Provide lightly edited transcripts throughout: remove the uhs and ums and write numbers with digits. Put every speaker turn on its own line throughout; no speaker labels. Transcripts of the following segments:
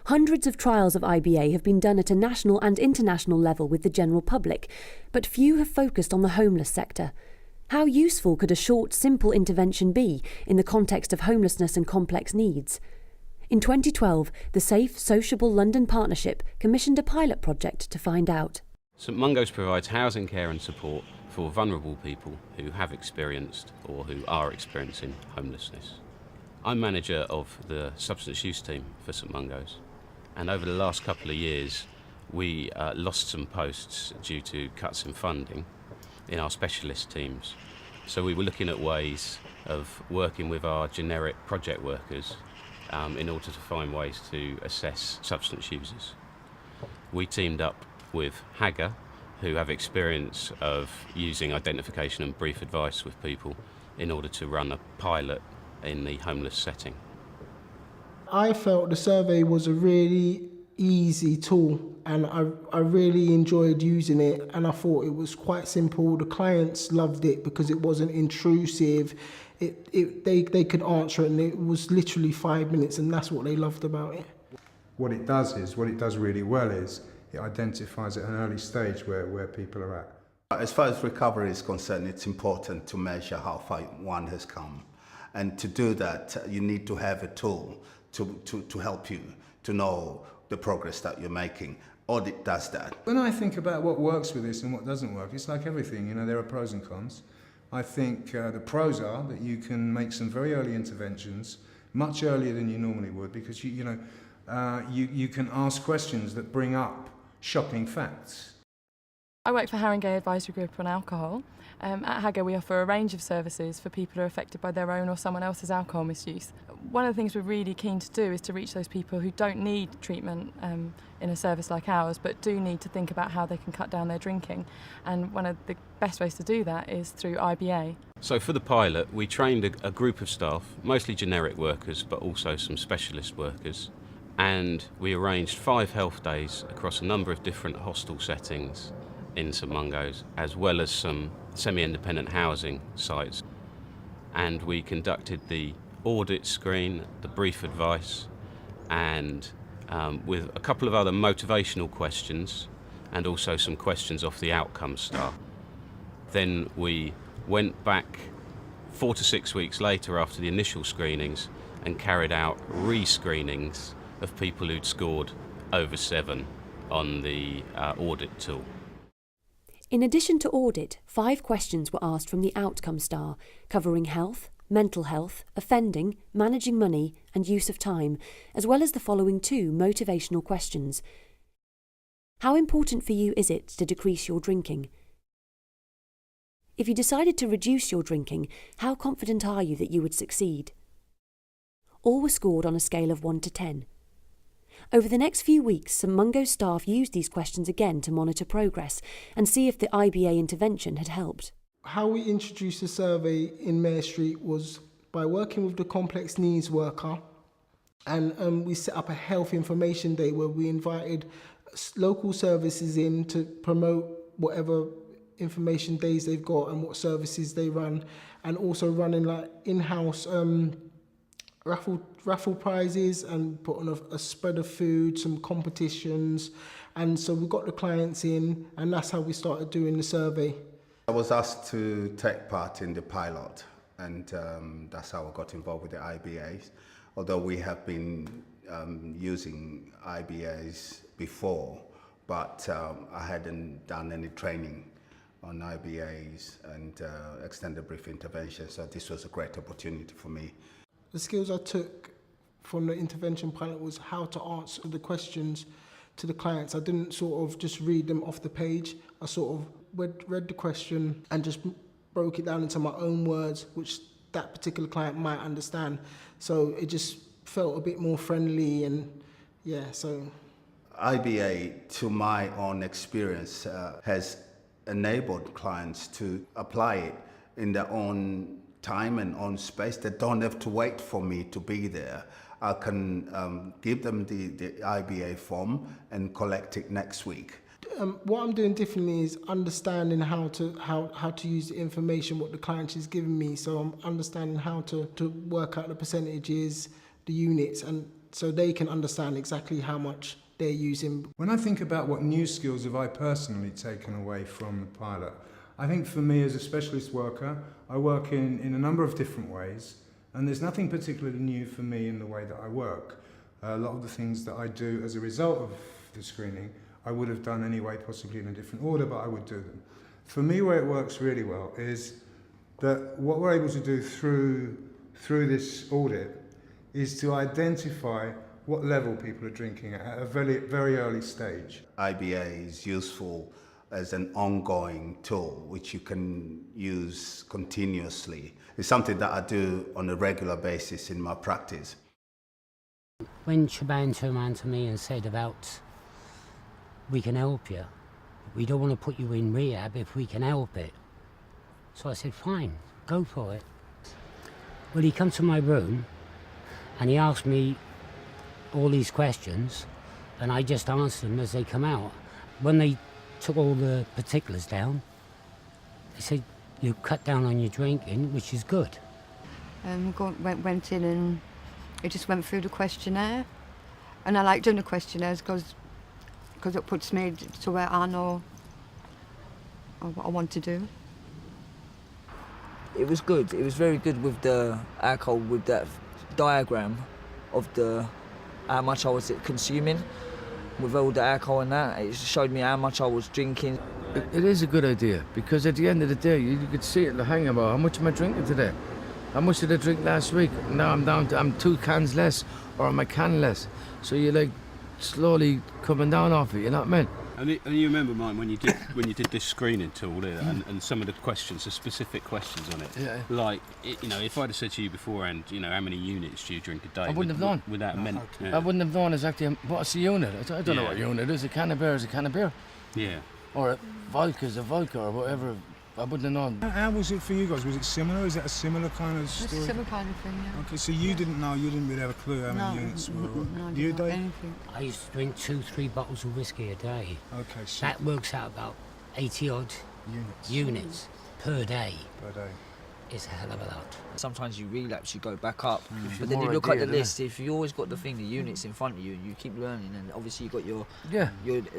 Hundreds of trials of IBA have been done at a national and international level with the general public, but few have focused on the homeless sector. How useful could a short, simple intervention be in the context of homelessness and complex needs? In 2012, the Safe Sociable London Partnership commissioned a pilot project to find out.
St Mungo's provides housing, care and support for vulnerable people who have experienced or who are experiencing homelessness. I'm manager of the substance use team for St Mungo's, and over the last couple of years we lost some posts due to cuts in funding in our specialist teams. So we were looking at ways of working with our generic project workers in order to find ways to assess substance users. We teamed up with HAGA, who have experience of using identification and brief advice with people in order to run a pilot in the homeless setting.
I felt the survey was a really easy tool, and I really enjoyed using it, and I thought it was quite simple. The clients loved it because it wasn't intrusive. They could answer it, and it was literally 5 minutes, and that's what they loved about it.
What it does really well is it identifies at an early stage where people are at.
As far as recovery is concerned, it's important to measure how far one has come. And to do that, you need to have a tool to help you to know the progress that you're making. Audit does that.
When I think about what works with this and what doesn't work, it's like everything, you know, there are pros and cons. I think the pros are that you can make some very early interventions, much earlier than you normally would, because you can ask questions that bring up shocking facts.
I work for Haringey Advisory Group on alcohol. At HAGA we offer a range of services for people who are affected by their own or someone else's alcohol misuse. One of the things we're really keen to do is to reach those people who don't need treatment in a service like ours, but do need to think about how they can cut down their drinking. And one of the best ways to do that is through IBA.
So for the pilot, we trained a group of staff, mostly generic workers, but also some specialist workers. And we arranged 5 health days across a number of different hostel settings in St Mungo's, as well as some semi-independent housing sites. And we conducted the audit screen, the brief advice, and with a couple of other motivational questions, and also some questions off the outcome star. Then we went back 4 to 6 weeks later after the initial screenings and carried out re-screenings of people who'd scored over 7 on the audit tool.
In addition to audit, 5 questions were asked from the outcome star, covering health, mental health, offending, managing money and use of time, as well as the following 2 motivational questions. How important for you is it to decrease your drinking? If you decided to reduce your drinking, how confident are you that you would succeed? All were scored on a scale of 1 to 10. Over the next few weeks, St Mungo's staff used these questions again to monitor progress and see if the IBA intervention had helped.
How we introduced the survey in Mayor Street was by working with the complex needs worker, and we set up a health information day where we invited local services in to promote whatever information days they've got and what services they run, and also running like in-house raffle prizes and put on a spread of food, some competitions, and so we got the clients in, and that's how we started doing the survey.
I was asked to take part in the pilot, and that's how I got involved with the IBAs. Although we have been using IBAs before, but I hadn't done any training on IBAs and extended brief intervention, so this was a great opportunity for me.
The skills I took from the intervention pilot was how to answer the questions to the clients. I didn't sort of just read them off the page. I sort of read the question and just broke it down into my own words, which that particular client might understand. So it just felt a bit more friendly, and yeah, so.
IBA, to my own experience, has enabled clients to apply it in their own time and own space. They don't have to wait for me to be there. I can give them the IBA form and collect it next week.
What I'm doing differently is understanding how to use the information what the client is giving me. So I'm understanding how to work out the percentages, the units, and so they can understand exactly how much they're using.
When I think about what new skills have I personally taken away from the pilot, I think for me as a specialist worker, I work in a number of different ways, and there's nothing particularly new for me in the way that I work. A lot of the things that I do as a result of the screening, I would have done anyway, possibly in a different order, but I would do them. For me, where it works really well is that what we're able to do through this audit is to identify what level people are drinking at a very, very early stage.
IBA is useful as an ongoing tool which you can use continuously. It's something that I do on a regular basis in my practice.
When Shaban turned around to me and said about, we can help you, we don't want to put you in rehab if we can help it. So I said, fine, go for it. Well, he come to my room and he asked me all these questions, and I just answered them as they come out. When they took all the particulars down, they said, you cut down on your drinking, which is good.
Went in and it just went through the questionnaire, and I like doing the questionnaires because it puts me to where I know what I want to do.
It was good. It was very good with the alcohol, with that diagram of how much I was consuming with all the alcohol and that. It showed me how much I was drinking.
It is a good idea, because at the end of the day, you could see it hanging about, how much am I drinking today? How much did I drink last week? Now I'm 2 cans less, or am I can less? So you're like slowly coming down off it, you know what I mean?
And you remember, Mike, when you did this screening tool and some of the questions, the specific questions on it.
Yeah.
Like, if I'd have said to you beforehand, how many units do you drink a day?
I wouldn't have known.
Without meant. Yeah.
I wouldn't have known exactly what's the unit. I don't know what unit is. A can of beer is a can of beer.
Yeah.
Or a vodka is a vodka, or whatever. I wouldn't have known.
How was it for you guys? Was it similar? Is that a similar kind of story?
It's a similar kind of thing, yeah.
Okay, so you didn't know, you didn't really have a clue how many units were.
No,
You, Dave?
anything.
I used to drink 2-3 bottles of whiskey a day.
Okay, so
That works out about 80 odd units per day.
per day.
It's a hell of a lot.
Sometimes you relapse, you go back up.
Gives you
But then you
more
look at
idea,
the
doesn't
list, if you always got the units in front of you, you keep learning, and obviously you got your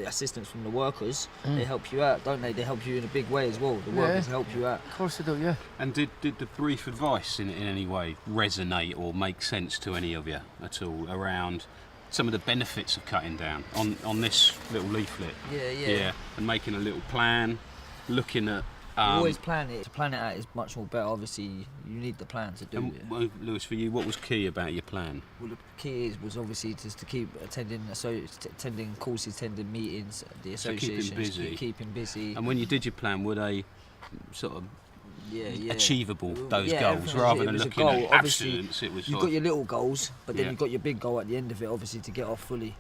assistance from the workers. They help you out, don't they? They help you in a big way as well. The workers help you out.
Of course they do, yeah.
And did the brief advice in any way resonate or make sense to any of you at all around some of the benefits of cutting down on this little leaflet?
Yeah.
And making a little plan, looking at.
Always plan it. To plan it out is much more better. Obviously, you need the plan to do it.
Well, Lewis, for you, what was key about your plan?
Well, the key was obviously just to keep attending courses, attending meetings, the associations, keeping busy.
And when you did your plan, were they sort of
yeah.
achievable, those goals,
everything
rather
it
than
was a
looking
goal.
at
Obviously,
abstinence? It was
you've
sort
got
of,
your little goals, but then
Yeah.
you've got your big goal at the end of it, obviously, to get off fully.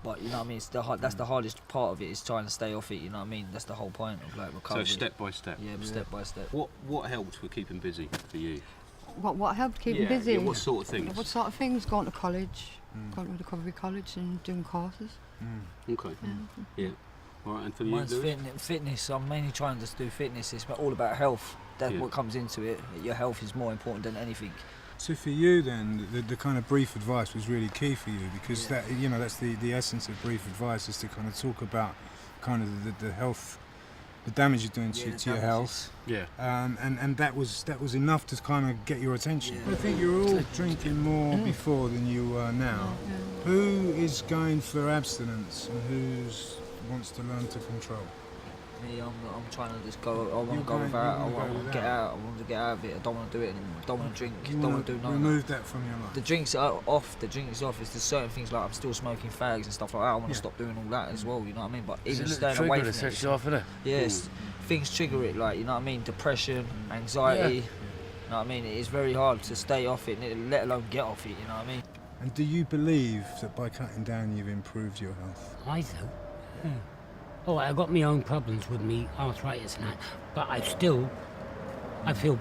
But you know what I mean, it's that's the hardest part of it, is trying to stay off it. You know what I mean? That's the whole point of like recovery.
so step by step.
Yeah, step by step.
What helped with keeping busy for you?
What helped keep me busy?
Yeah, what sort of things?
What sort of things? Going to college, going to recovery college and doing courses.
Okay. Yeah. All right, and for you,
Mine's
Lewis?
fitness. I'm mainly trying to do fitness. It's all about health. That's
Yeah.
what comes into it. Your health is more important than anything.
So for you then, the kind of brief advice was really key for you, because that, that's the essence of brief advice, is to kind of talk about kind of the health, the damage you're doing to your health.
Yeah.
And that was enough to kind of get your attention.
Yeah.
I think you're all drinking more before than you are now. Who is going for abstinence and who wants to learn to control?
Me, I'm trying to just go. I want to go without. I want to get out. I want to get out of it. I don't want to do it anymore. I don't want to drink.
You
don't
wanna
want to do nothing.
remove that from your life.
The drinks are off. The drink is off. It's just certain things like I'm still smoking fags and stuff like that. I want to stop doing all that as well. You know what I mean? But
It's
even
a
staying
little
away
trigger
from
that
it.
sets you off, innit?
Yes, things trigger it. Like, you know what I mean? Depression, anxiety. You know what I mean? It is very hard to stay off it, let alone get off it. You know what I mean?
And do you believe that by cutting down you've improved your health?
I do. Yeah. Oh, I got my own problems with me arthritis and that, but I feel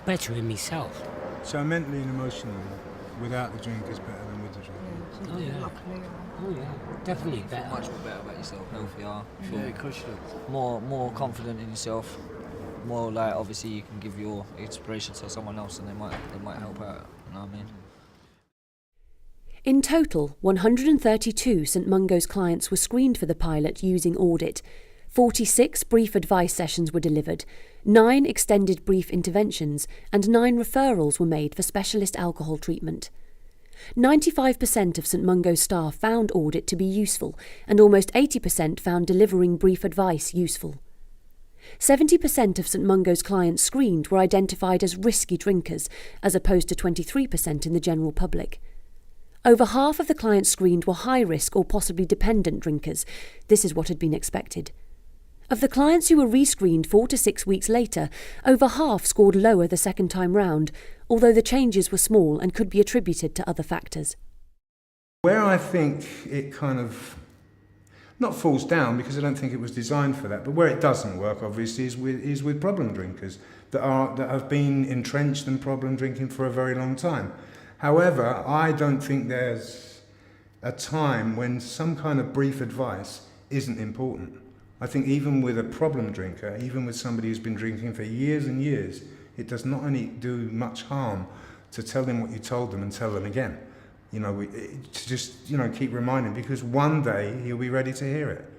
better in myself.
So mentally and emotionally, without the drink is better than with the drink.
Oh yeah. Oh yeah. Definitely
You feel
better.
much more better about yourself, healthier. You
Yeah,
feel
of course you do.
more confident in yourself. More like, obviously you can give your inspiration to someone else and they might help out. You know what I mean?
In total, 132 St Mungo's clients were screened for the pilot using audit. 46 brief advice sessions were delivered, 9 extended brief interventions, and 9 referrals were made for specialist alcohol treatment. 95% of St Mungo's staff found audit to be useful, and almost 80% found delivering brief advice useful. 70% of St Mungo's clients screened were identified as risky drinkers, as opposed to 23% in the general public. Over half of the clients screened were high-risk or possibly dependent drinkers. This is what had been expected. Of the clients who were rescreened 4 to 6 weeks later, over half scored lower the second time round, although the changes were small and could be attributed to other factors.
Where I think it kind of not falls down, because I don't think it was designed for that, but where it doesn't work, obviously, is with problem drinkers that have been entrenched in problem drinking for a very long time. However, I don't think there's a time when some kind of brief advice isn't important. I think even with a problem drinker, even with somebody who's been drinking for years and years, it does not only do much harm to tell them what you told them and tell them again. To just keep reminding, because one day he'll be ready to hear it.